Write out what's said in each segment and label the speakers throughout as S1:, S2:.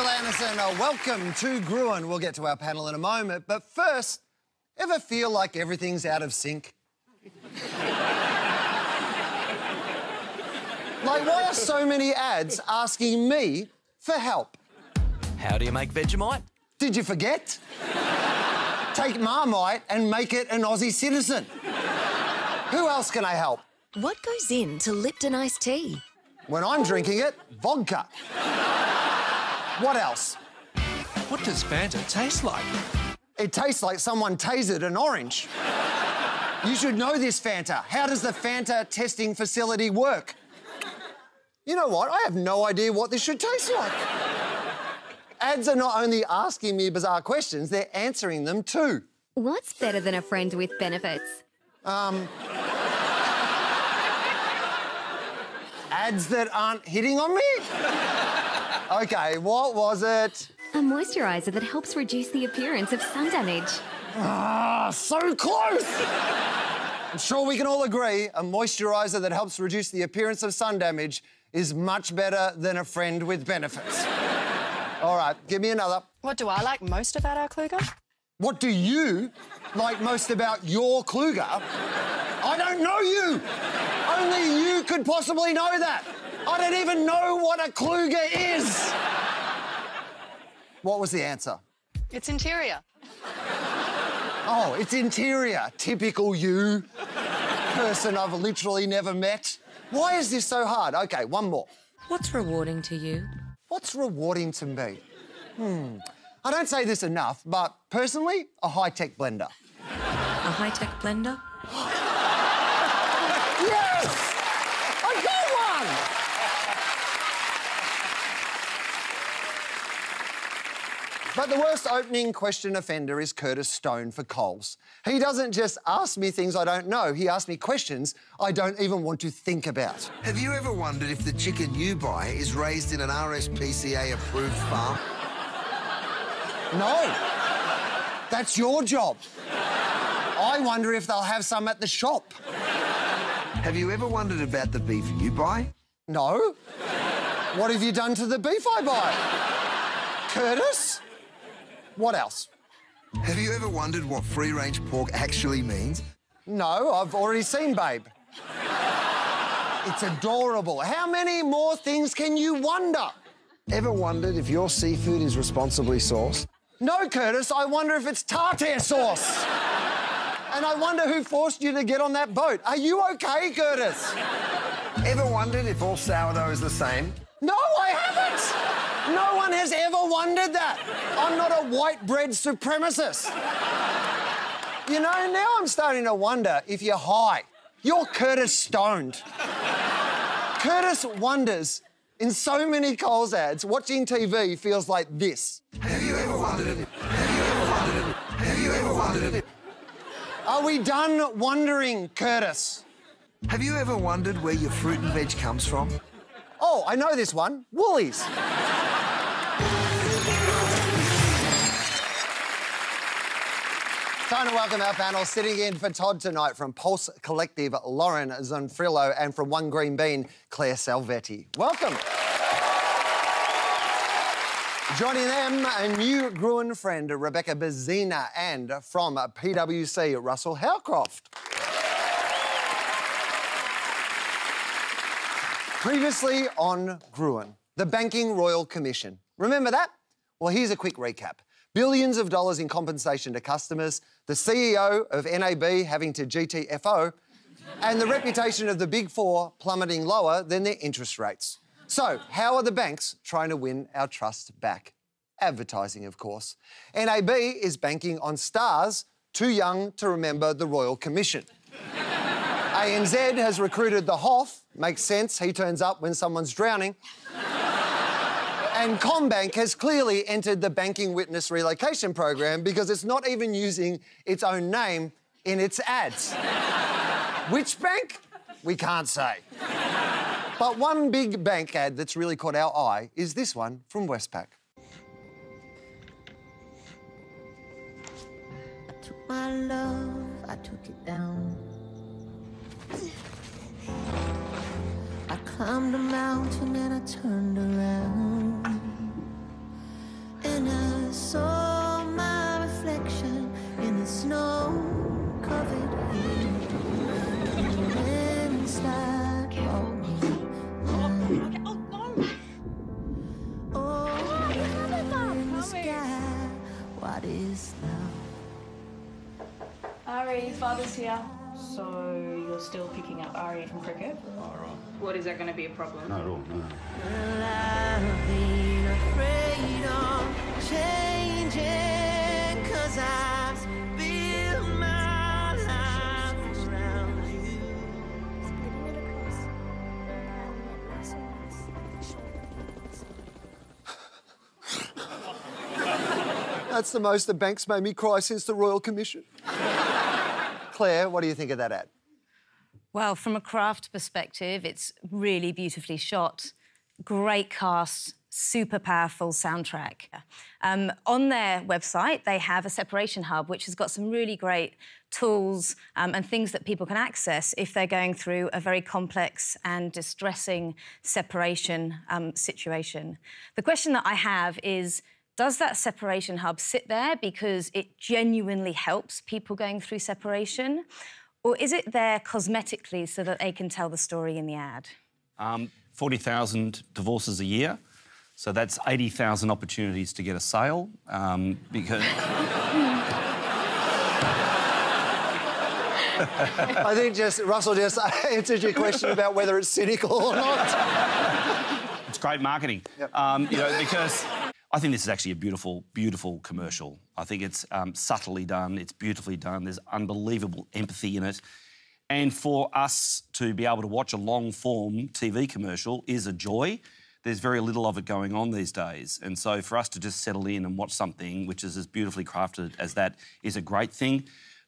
S1: Will Anderson, welcome to Gruen. We'll get to our panel in a moment, but first, ever feel like everything's out of sync? Like, why are so many ads asking me for help?
S2: How do you make Vegemite?
S1: Did you forget? Take Marmite and make it an Aussie citizen. Who else can I help?
S3: What goes into Lipton iced tea?
S1: When I'm drinking it, vodka. What else?
S4: What does Fanta taste like?
S1: It tastes like someone tasered an orange. You should know this, Fanta. How does the Fanta testing facility work? You know what? I have no idea what this should taste like. Ads are not only asking me bizarre questions, they're answering them too.
S3: What's better than a friend with benefits?
S1: Ads that aren't hitting on me? OK, what was it?
S3: A moisturiser that helps reduce the appearance of sun damage.
S1: Ah, so close! I'm sure we can all agree a moisturiser that helps reduce the appearance of sun damage is much better than a friend with benefits. All right, give me another.
S5: What do I like most about our Kluger?
S1: What do you like most about your Kluger? I don't know you. Only you could possibly know that. I don't even know what a Kluger is. What was the answer?
S5: It's interior.
S1: Oh, it's interior. Typical you. Person I've literally never met. Why is this so hard? OK, one more.
S6: What's rewarding to you?
S1: What's rewarding to me? I don't say this enough, but personally, a high-tech blender.
S6: A high-tech blender?
S1: Yes! I got one! But the worst opening question offender is Curtis Stone for Coles. He doesn't just ask me things I don't know, he asks me questions I don't even want to think about.
S7: Have you ever wondered if the chicken you buy is raised in an RSPCA-approved farm?
S1: No. That's your job. I wonder if they'll have some at the shop.
S7: Have you ever wondered about the beef you buy?
S1: No. What have you done to the beef I buy? Curtis? What else?
S7: Have you ever wondered what free-range pork actually means?
S1: No, I've already seen Babe. It's adorable. How many more things can you wonder?
S7: Ever wondered if your seafood is responsibly sourced?
S1: No, Curtis, I wonder if it's tartare sauce. And I wonder who forced you to get on that boat. Are you OK, Curtis?
S7: Ever wondered if all sourdough is the same?
S1: No, I haven't. No one has ever wondered that. I'm not a white bread supremacist. You know, now I'm starting to wonder if you're high. You're Curtis stoned. Curtis wonders, in so many Coles ads, watching TV feels like this.
S7: Have you ever wondered it? Have you ever wondered it? Have you ever wondered it?
S1: Are we done wondering, Curtis?
S7: Have you ever wondered where your fruit and veg comes from?
S1: Oh, I know this one. Woolies. Time to welcome our panel. Sitting in for Todd tonight from Pulse Collective, Lauren Zonfrillo, and from One Green Bean, Claire Salvetti. Welcome. Joining them, a new Gruen friend, Rebecca Bezina, and from PwC, Russell Howcroft. Previously on Gruen, the Banking Royal Commission. Remember that? Well, here's a quick recap. Billions of dollars in compensation to customers, the CEO of NAB having to GTFO, and the reputation of the Big Four plummeting lower than their interest rates. So, how are the banks trying to win our trust back? Advertising, of course. NAB is banking on stars too young to remember the Royal Commission. ANZ has recruited the Hoff. Makes sense, he turns up when someone's drowning. And CommBank has clearly entered the Banking Witness Relocation Program because it's not even using its own name in its ads. Which bank? We can't say. But one big bank ad that's really caught our eye is this one from Westpac.
S8: I took my love, I took it down. I climbed a mountain and I turned around.
S9: Father's here, so you're still picking up Aria from cricket?
S10: All right.
S9: What, is that going to be a problem?
S10: Not at all, no.
S8: Well, I've been afraid of changing, 'cause I've built my life around you.
S1: That's the most the bank's made me cry since the Royal Commission. Claire, what do you think of that ad?
S11: Well, from a craft perspective, it's really beautifully shot, great cast, super powerful soundtrack. On their website, they have a separation hub, which has got some really great tools and things that people can access if they're going through a very complex and distressing separation situation. The question that I have is, does that separation hub sit there because it genuinely helps people going through separation? Or is it there cosmetically so that they can tell the story in the ad?
S12: 40,000 divorces a year, so that's 80,000 opportunities to get a sale, because...
S1: I think Russell just answered your question about whether it's cynical or not.
S12: It's great marketing,
S1: Yep.
S12: you know, because I think this is actually a beautiful, beautiful commercial. I think it's subtly done, it's beautifully done, there's unbelievable empathy in it. And for us to be able to watch a long-form TV commercial is a joy. There's very little of it going on these days. And so for us to just settle in and watch something which is as beautifully crafted as that is a great thing.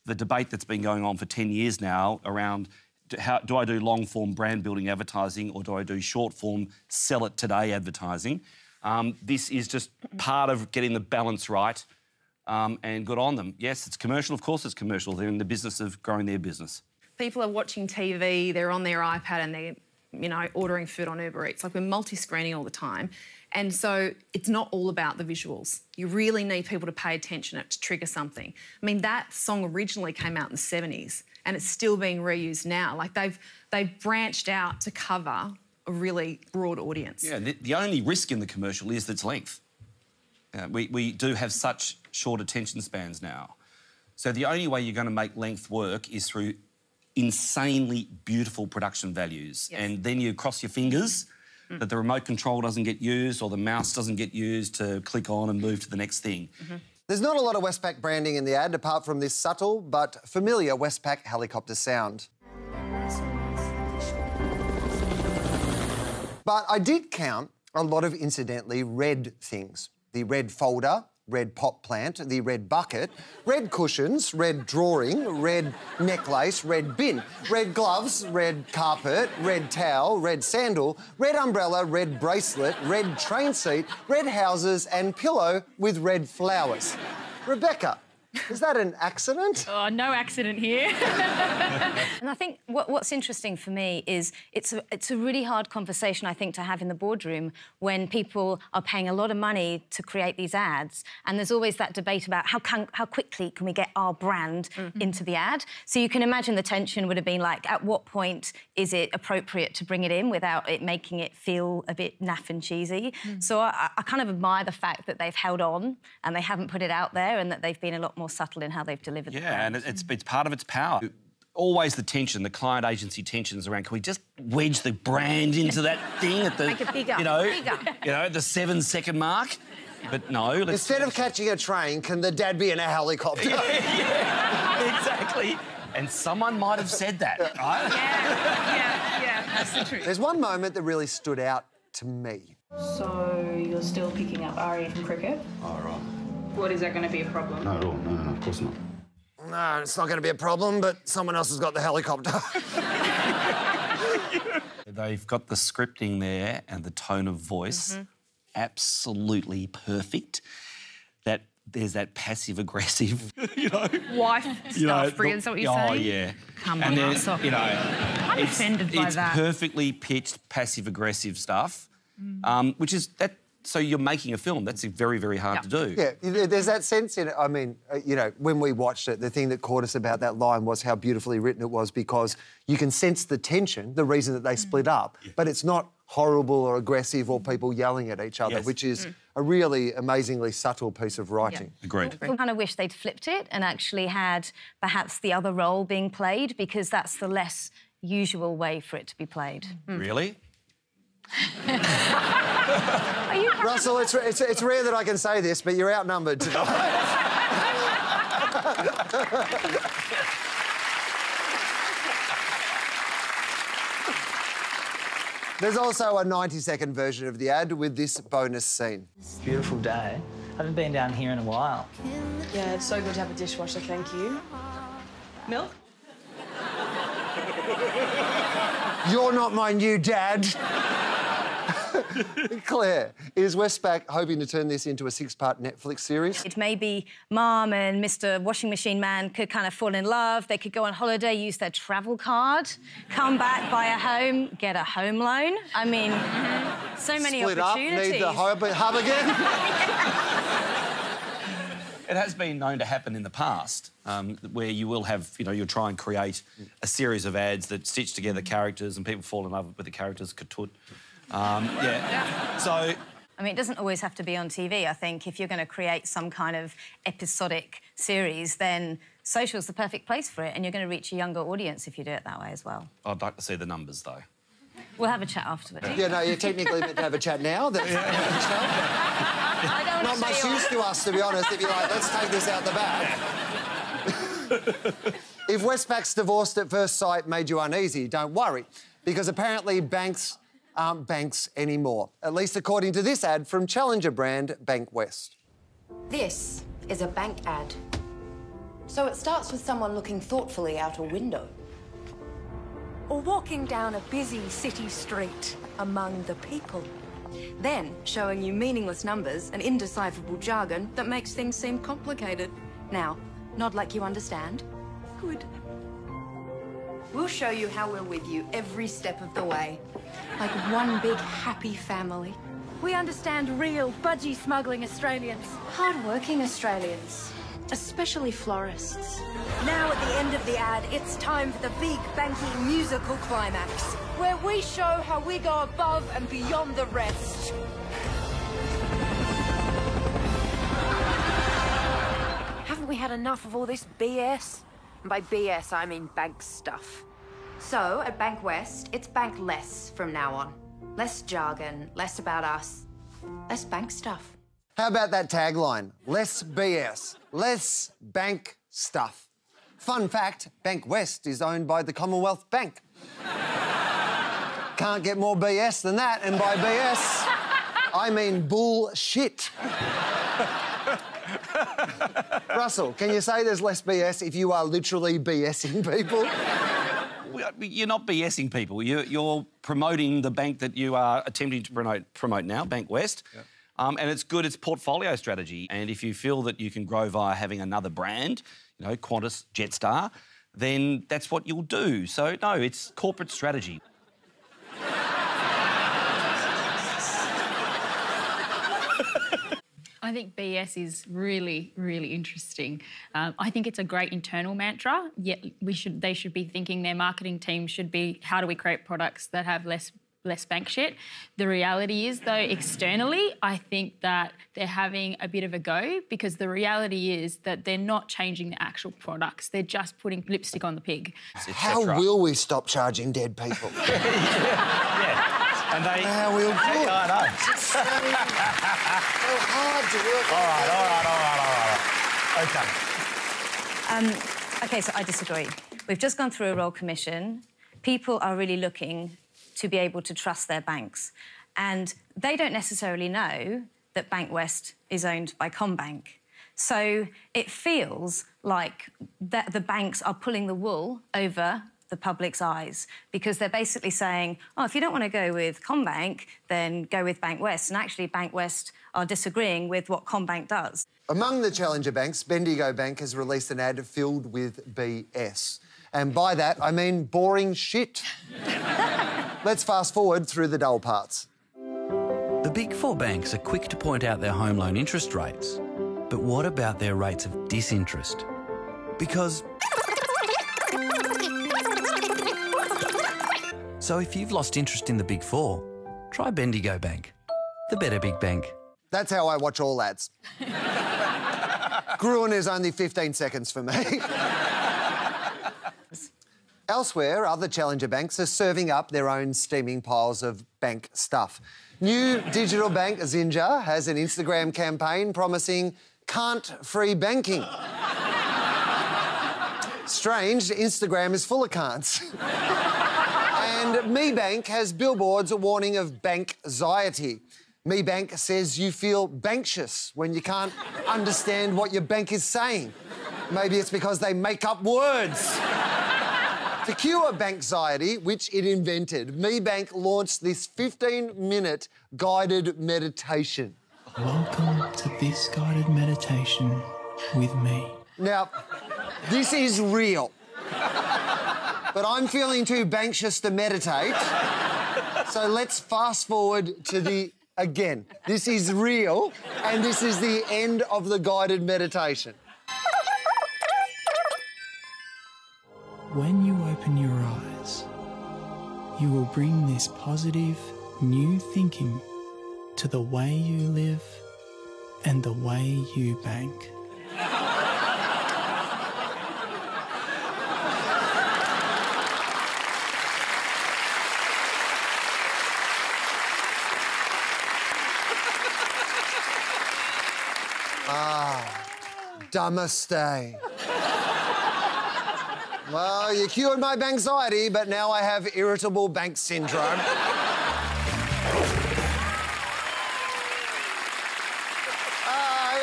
S12: The debate that's been going on for 10 years now around do I do long-form brand-building advertising or do I do short-form sell-it-today advertising? This is just part of getting the balance right, and good on them. Yes, it's commercial, of course it's commercial. They're in the business of growing their business.
S13: People are watching TV, they're on their iPad and they're, you know, ordering food on Uber Eats. Like, we're multi-screening all the time. And so it's not all about the visuals. You really need people to pay attention to trigger something. I mean, that song originally came out in the 70s and it's still being reused now. Like, they've branched out to cover a really broad audience.
S12: Yeah, the only risk in the commercial is its length. We do have such short attention spans now. So the only way you're going to make length work is through insanely beautiful production values.
S13: Yes.
S12: And then you cross your fingers that the remote control doesn't get used or the mouse doesn't get used to click on and move to the next thing.
S1: There's not a lot of Westpac branding in the ad, apart from this subtle but familiar Westpac helicopter sound. But I did count a lot of incidentally red things. The red folder, red pot plant, the red bucket, red cushions, red drawing, red necklace, red bin, red gloves, red carpet, red towel, red sandal, red umbrella, red bracelet, red train seat, red houses and pillow with red flowers. Rebecca, is that an accident?
S11: Oh, no accident here. And I think what's interesting for me is it's a really hard conversation, I think, to have in the boardroom when people are paying a lot of money to create these ads, and there's always that debate about how quickly can we get our brand into the ad. So you can imagine the tension would have been like, at what point is it appropriate to bring it in without it making it feel a bit naff and cheesy? So I kind of admire the fact that they've held on and they haven't put it out there and that they've been a lot more subtle in how they've delivered the brand.
S12: And it's part of its power. Always the tension, the client agency tensions around, can we just wedge the brand into that thing at the...
S11: Make it bigger,
S12: you know,
S11: bigger.
S12: You know, the 7-second mark? But no, let's...
S1: Instead of catching a train, can the dad be in a helicopter?
S12: Yeah, exactly. And someone might have said that, right?
S13: Yeah, that's the truth.
S1: There's one moment that really stood out to me.
S9: So you're still picking up Aria from cricket?
S10: All right.
S9: What, is that going to be a problem?
S10: Not at all, no, of course not.
S1: No, it's not going to be a problem, but someone else has got the helicopter.
S12: They've got the scripting there and the tone of voice absolutely perfect. That there's that passive-aggressive, you know...
S13: Wife stuff, Brian, is that what you're saying?
S12: Oh, yeah.
S13: Come
S12: and
S13: on,
S12: then, you know...
S13: I'm offended by that.
S12: It's perfectly pitched passive-aggressive stuff, which is... So you're making a film. That's very, very hard to do.
S1: Yeah, there's that sense in it. I mean, you know, when we watched it, the thing that caught us about that line was how beautifully written it was, because you can sense the tension, the reason that they split up, but it's not horrible or aggressive or people yelling at each other, which is a really amazingly subtle piece of writing.
S11: Yeah.
S12: Agreed.
S11: I kind of wish they'd flipped it and actually had perhaps the other role being played, because that's the less usual way for it to be played.
S12: Really?
S1: Russell, it's rare that I can say this, but you're outnumbered tonight. There's also a 90-second version of the ad with this bonus scene.
S10: Beautiful day. Haven't been down here in a while.
S5: Yeah, it's so good to have a dishwasher, thank you. Milk?
S1: You're not my new dad. Claire, is Westpac hoping to turn this into a 6-part Netflix series?
S11: It may be Mum and Mr. Washing Machine Man could kind of fall in love. They could go on holiday, use their travel card, come back, buy a home, get a home loan. I mean, so many
S1: Split
S11: opportunities.
S1: Up, need the hub again.
S12: It has been known to happen in the past, where you will have, you'll try and create a series of ads that stitch together characters and people fall in love with the characters. Katut. Yeah. So,
S11: I mean, it doesn't always have to be on TV. I think if you're going to create some kind of episodic series, then social's the perfect place for it, and you're going to reach a younger audience if you do it that way as well.
S12: I'd like to see the numbers, though.
S11: We'll have a chat afterwards.
S1: Yeah, no, you're technically meant to have a chat now. That's
S11: I don't
S1: not much use to us, to be honest, if you're like, let's take this out the back. If Westpac's divorced at first sight made you uneasy, don't worry, because apparently banks aren't banks anymore, at least according to this ad from challenger brand Bank West.
S14: This is a bank ad. So it starts with someone looking thoughtfully out a window. Or walking down a busy city street among the people. Then showing you meaningless numbers and indecipherable jargon that makes things seem complicated. Now, nod like you understand. Good. We'll show you how we're with you every step of the way. Like one big happy family. We understand real budgie smuggling Australians. Hard-working Australians. Especially florists. Now at the end of the ad, it's time for the big banking musical climax, where we show how we go above and beyond the rest. Haven't we had enough of all this BS? And by BS, I mean bank stuff. So, at Bank West, it's bank less from now on. Less jargon, less about us, less bank stuff.
S1: How about that tagline? Less BS, less bank stuff. Fun fact, Bank West is owned by the Commonwealth Bank. Can't get more BS than that, and by BS, I mean bullshit. Russell, can you say there's less BS if you are literally BSing people?
S12: You're not BSing people. You're promoting the bank that you are attempting to promote now, Bank West. Yep. And it's good, it's portfolio strategy. And if you feel that you can grow via having another brand, Qantas, Jetstar, then that's what you'll do. So, no, it's corporate strategy.
S15: I think BS is really, really interesting. I think it's a great internal mantra, yet they should be thinking their marketing team should be, how do we create products that have less bank shit? The reality is, though, externally, I think that they're having a bit of a go, because the reality is that they're not changing the actual products. They're just putting lipstick on the pig.
S1: How will we stop charging dead people?
S12: Yeah. And they...
S1: How will we?
S12: I know.
S1: It's so hard
S11: Okay.
S1: to work. All right.
S11: OK, so I disagree. We've just gone through a royal commission. People are really looking to be able to trust their banks. And they don't necessarily know that Bank West is owned by CommBank. So it feels like that the banks are pulling the wool over the public's eyes, because they're basically saying, oh, if you don't want to go with CommBank, then go with Bank West. And actually, Bank West are disagreeing with what CommBank does.
S1: Among the challenger banks, Bendigo Bank has released an ad filled with BS. And by that, I mean boring shit. Let's fast forward through the dull parts.
S2: The big four banks are quick to point out their home loan interest rates. But what about their rates of disinterest? Because... So if you've lost interest in the big four, try Bendigo Bank, the better big bank.
S1: That's how I watch all ads. Gruen is only 15 seconds for me. Elsewhere, other challenger banks are serving up their own steaming piles of bank stuff. New digital bank Zinja has an Instagram campaign promising can't-free banking. Strange, Instagram is full of can'ts. And Me Bank has billboards warning of bank-anxiety. Me Bank says you feel banktious when you can't understand what your bank is saying. Maybe it's because they make up words. To cure bank-anxiety, which it invented, Me Bank launched this 15-minute guided meditation.
S16: Welcome to this guided meditation with me.
S1: Now, this is real. But I'm feeling too banktious to meditate. So let's fast forward to the again. This is real, and this is the end of the guided meditation.
S16: When you open your eyes, you will bring this positive, new thinking to the way you live and the way you bank.
S1: Namaste. Well, you cured my bank-anxiety, but now I have irritable bank syndrome.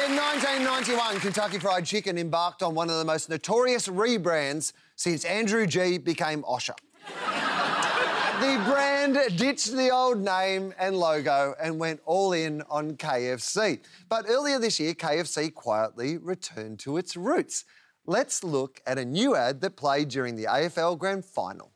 S1: In 1991, Kentucky Fried Chicken embarked on one of the most notorious rebrands since Andrew G became Osher. The brand ditched the old name and logo and went all in on KFC. But earlier this year, KFC quietly returned to its roots. Let's look at a new ad that played during the AFL Grand Final.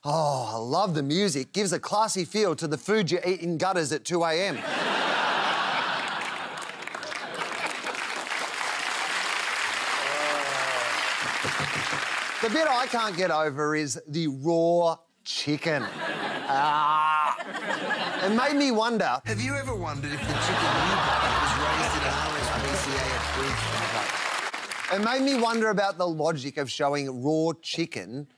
S1: Oh, I love the music. Gives a classy feel to the food you eat in gutters at 2 a.m. The bit I can't get over is the raw chicken. It made me wonder...
S7: Have you ever wondered if the chicken you buy was raised in an RSPCA approved?
S1: It made me wonder about the logic of showing raw chicken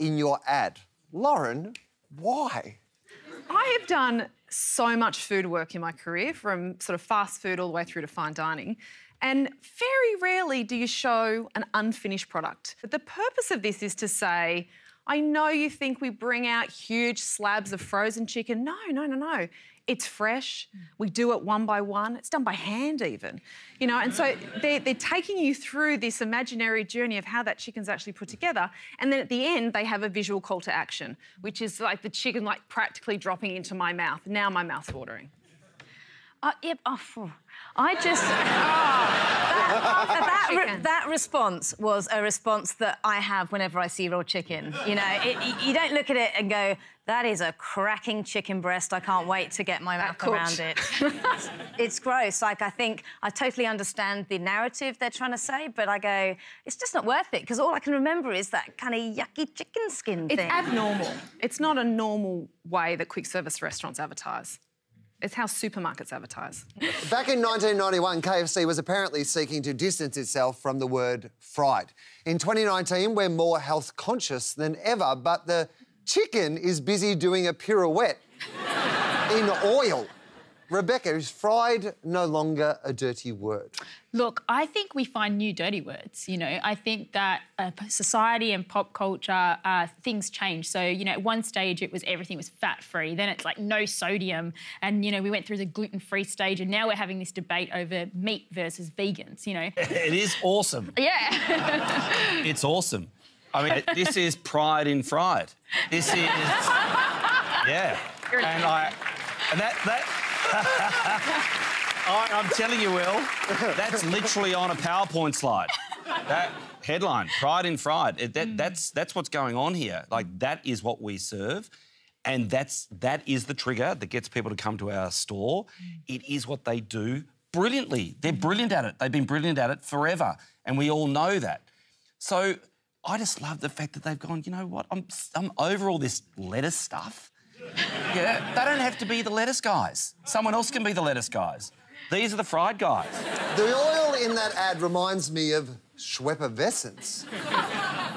S1: in your ad. Lauren, why?
S13: I have done so much food work in my career, from sort of fast food all the way through to fine dining, and very rarely do you show an unfinished product. But the purpose of this is to say, I know you think we bring out huge slabs of frozen chicken. No, no, no, no. It's fresh. We do it one by one. It's done by hand even, you know, and so they're taking you through this imaginary journey of how that chicken's actually put together. And then at the end, they have a visual call to action, which is like the chicken like practically dropping into my mouth. Now my mouth's watering.
S11: Yep. I just... that response was a response that I have whenever I see raw chicken. You know, you don't look at it and go, that is a cracking chicken breast. I can't wait to get my mouth around it. It's gross. Like, I think I totally understand the narrative they're trying to say, but I go, it's just not worth it, because all I can remember is that kind of yucky chicken skin thing.
S13: It's abnormal. It's not a normal way that quick service restaurants advertise. It's how supermarkets advertise.
S1: Back in 1991, KFC was apparently seeking to distance itself from the word fried. In 2019, we're more health conscious than ever, but the chicken is busy doing a pirouette in oil. Rebecca, is fried no longer a dirty word?
S15: Look, I think we find new dirty words, you know. I think that society and pop culture, things change. So, you know, at one stage everything was fat-free, then it's like no sodium, and, you know, we went through the gluten-free stage, and now we're having this debate over meat versus vegans, you know.
S12: It is awesome.
S15: Yeah.
S12: It's awesome. I mean, this is pride in fried. This is... Yeah. And that I'm telling you, Will, that's literally on a PowerPoint slide. That headline, pride in fried. That's what's going on here. Like, that is what we serve, and that is the trigger that gets people to come to our store. It is what they do brilliantly. They're brilliant at it. They've been brilliant at it forever, and we all know that. So I just love the fact that they've gone, you know what, I'm over all this lettuce stuff. Yeah, they don't have to be the lettuce guys. Someone else can be the lettuce guys. These are the fried guys.
S1: The oil in that ad reminds me of Schwepper-Vessens,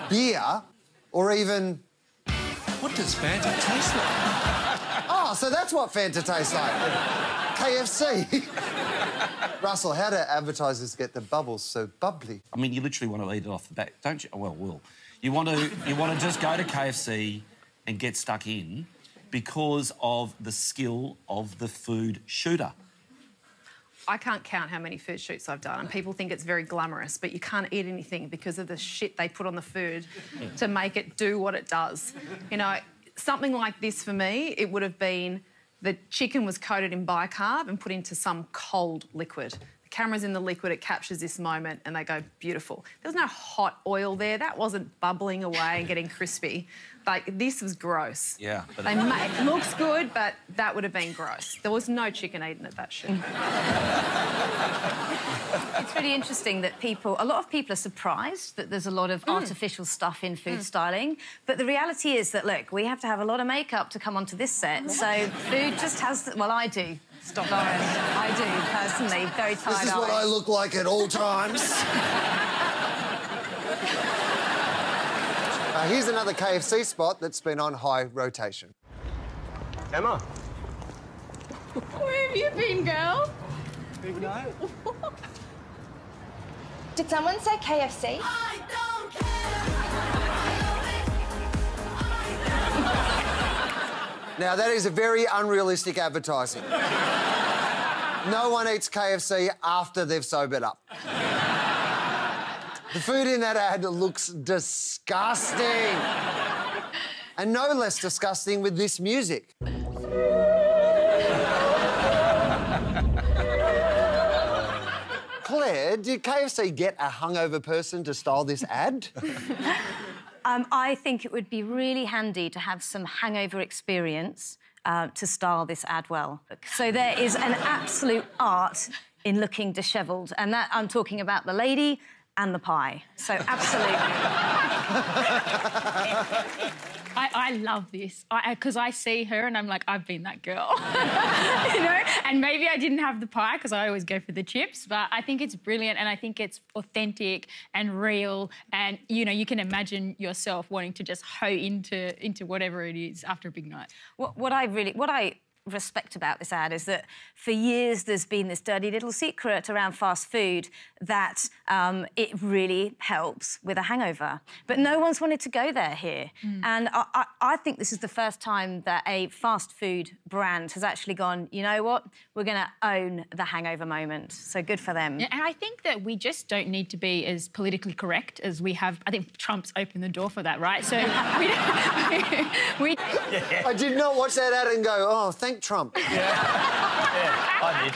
S1: beer, or even...
S4: What does Fanta taste like?
S1: Oh, so that's what Fanta tastes like. KFC. Russell, how do advertisers get the bubbles so bubbly?
S12: I mean, you literally want to eat it off the bat, don't you? Well, Will. You want to just go to KFC and get stuck in because of the skill of the food shooter.
S13: I can't count how many food shoots I've done, and people think it's very glamorous, but you can't eat anything because of the shit they put on the food to make it do what it does. You know, something like this for me, it would have been the chicken was coated in bicarb and put into some cold liquid. The camera's in the liquid, it captures this moment, and they go, beautiful. There was no hot oil there. That wasn't bubbling away and getting crispy. Like, this was gross.
S12: Yeah. But
S13: it looks good, but that would have been gross. There was no chicken eaten at that shit.
S11: It's really interesting that a lot of people are surprised that there's a lot of artificial stuff in food styling, but the reality is that, look, we have to have a lot of makeup to come onto this set, so food just has... Well, I do. Stop, Lauren. I do, personally. Very tired.
S1: This is what I look like at all times. Here's another KFC spot that's been on high rotation.
S17: Emma.
S15: Where have you been, girl?
S17: Big night.
S14: Did someone say KFC?
S1: Now, that is a very unrealistic advertising. No one eats KFC after they've sobered up. The food in that ad looks disgusting. And no less disgusting with this music. Claire, did KFC get a hungover person to style this ad?
S11: I think it would be really handy to have some hangover experience to style this ad well. So there is an absolute art in looking dishevelled, and that I'm talking about the lady and the pie. So absolutely.
S15: I love this because I see her and I'm like, I've been that girl, you know. And maybe I didn't have the pie because I always go for the chips, but I think it's brilliant and I think it's authentic and real. And you know, you can imagine yourself wanting to just hoe into whatever it is after a big night.
S11: What I respect about this ad is that for years there's been this dirty little secret around fast food that it really helps with a hangover. But no one's wanted to go there here. And I think this is the first time that a fast food brand has actually gone, you know what, we're going to own the hangover moment. So good for them.
S15: Yeah, and I think that we just don't need to be as politically correct as we have. I think Trump's opened the door for that, right? So we
S1: I did not watch that ad and go, oh, thank Trump.
S17: Yeah, I did.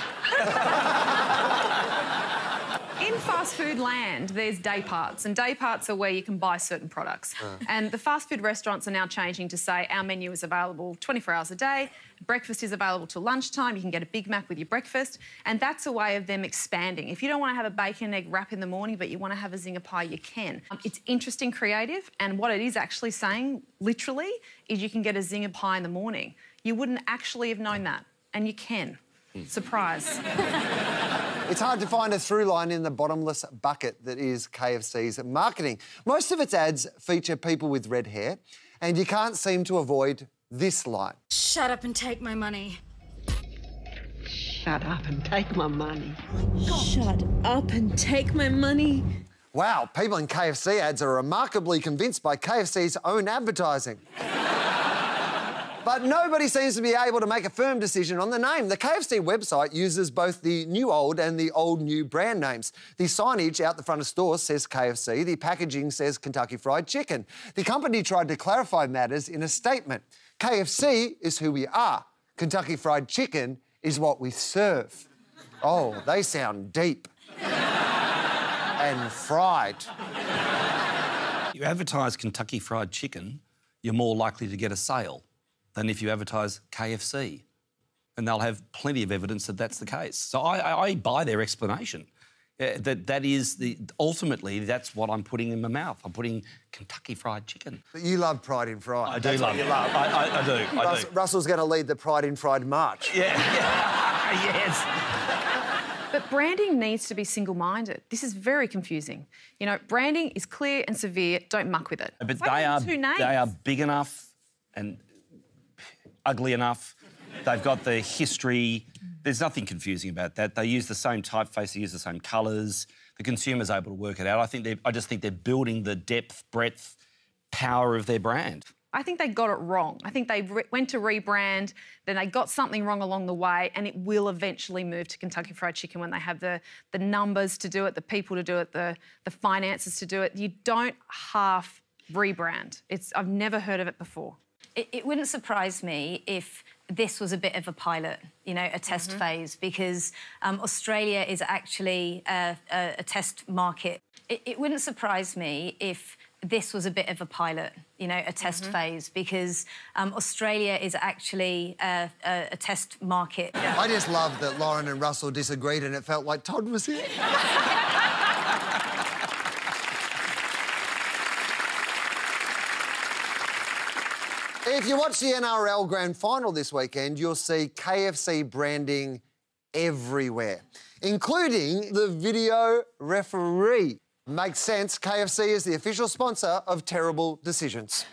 S13: In fast food land, there's day parts, and day parts are where you can buy certain products. And the fast food restaurants are now changing to say our menu is available 24 hours a day, breakfast is available till lunchtime, you can get a Big Mac with your breakfast, and that's a way of them expanding. If you don't want to have a bacon and egg wrap in the morning, but you want to have a zinger pie, you can. It's interesting, creative, and what it is actually saying, literally, is you can get a zinger pie in the morning. You wouldn't actually have known that, and you can. Surprise.
S1: It's hard to find a through line in the bottomless bucket that is KFC's marketing. Most of its ads feature people with red hair, and you can't seem to avoid this line.
S18: Shut up and take my money.
S19: Shut up and take my money.
S18: Shut up and take my money.
S1: Wow, people in KFC ads are remarkably convinced by KFC's own advertising. But nobody seems to be able to make a firm decision on the name. The KFC website uses both the new old and the old new brand names. The signage out the front of stores says KFC. The packaging says Kentucky Fried Chicken. The company tried to clarify matters in a statement. KFC is who we are. Kentucky Fried Chicken is what we serve. Oh, they sound deep. And fried.
S12: You advertise Kentucky Fried Chicken, you're more likely to get a sale than if you advertise KFC. and they'll have plenty of evidence that that's the case. So I buy their explanation. That is ultimately that's what I'm putting in my mouth. I'm putting Kentucky Fried Chicken.
S1: But you love Pride in Fried.
S12: I do love it. I do.
S1: Russell's going to lead the Pride in Fried march.
S12: Yeah. Yes.
S13: But branding needs to be single-minded. This is very confusing. You know, branding is clear and severe. Don't muck with it.
S12: But
S13: It's like two names.
S12: they are big enough and ugly enough. They've got the history. There's nothing confusing about that. They use the same typeface, they use the same colours. The consumer's able to work it out. I just think they're building the depth, breadth, power of their brand.
S13: I think they got it wrong. I think they went to rebrand, then they got something wrong along the way, and it will eventually move to Kentucky Fried Chicken when they have the numbers to do it, the people to do it, the finances to do it. You don't half rebrand. I've never heard of it before.
S11: It wouldn't surprise me if this was a bit of a pilot, you know, a test phase, because Australia is actually a test market. It wouldn't surprise me if this was a bit of a pilot, you know, a test phase, because Australia is actually a test market.
S1: I just love that Lauren and Russell disagreed and it felt like Todd was here. If you watch the NRL Grand Final this weekend, you'll see KFC branding everywhere, including the video referee. Makes sense, KFC is the official sponsor of Terrible Decisions.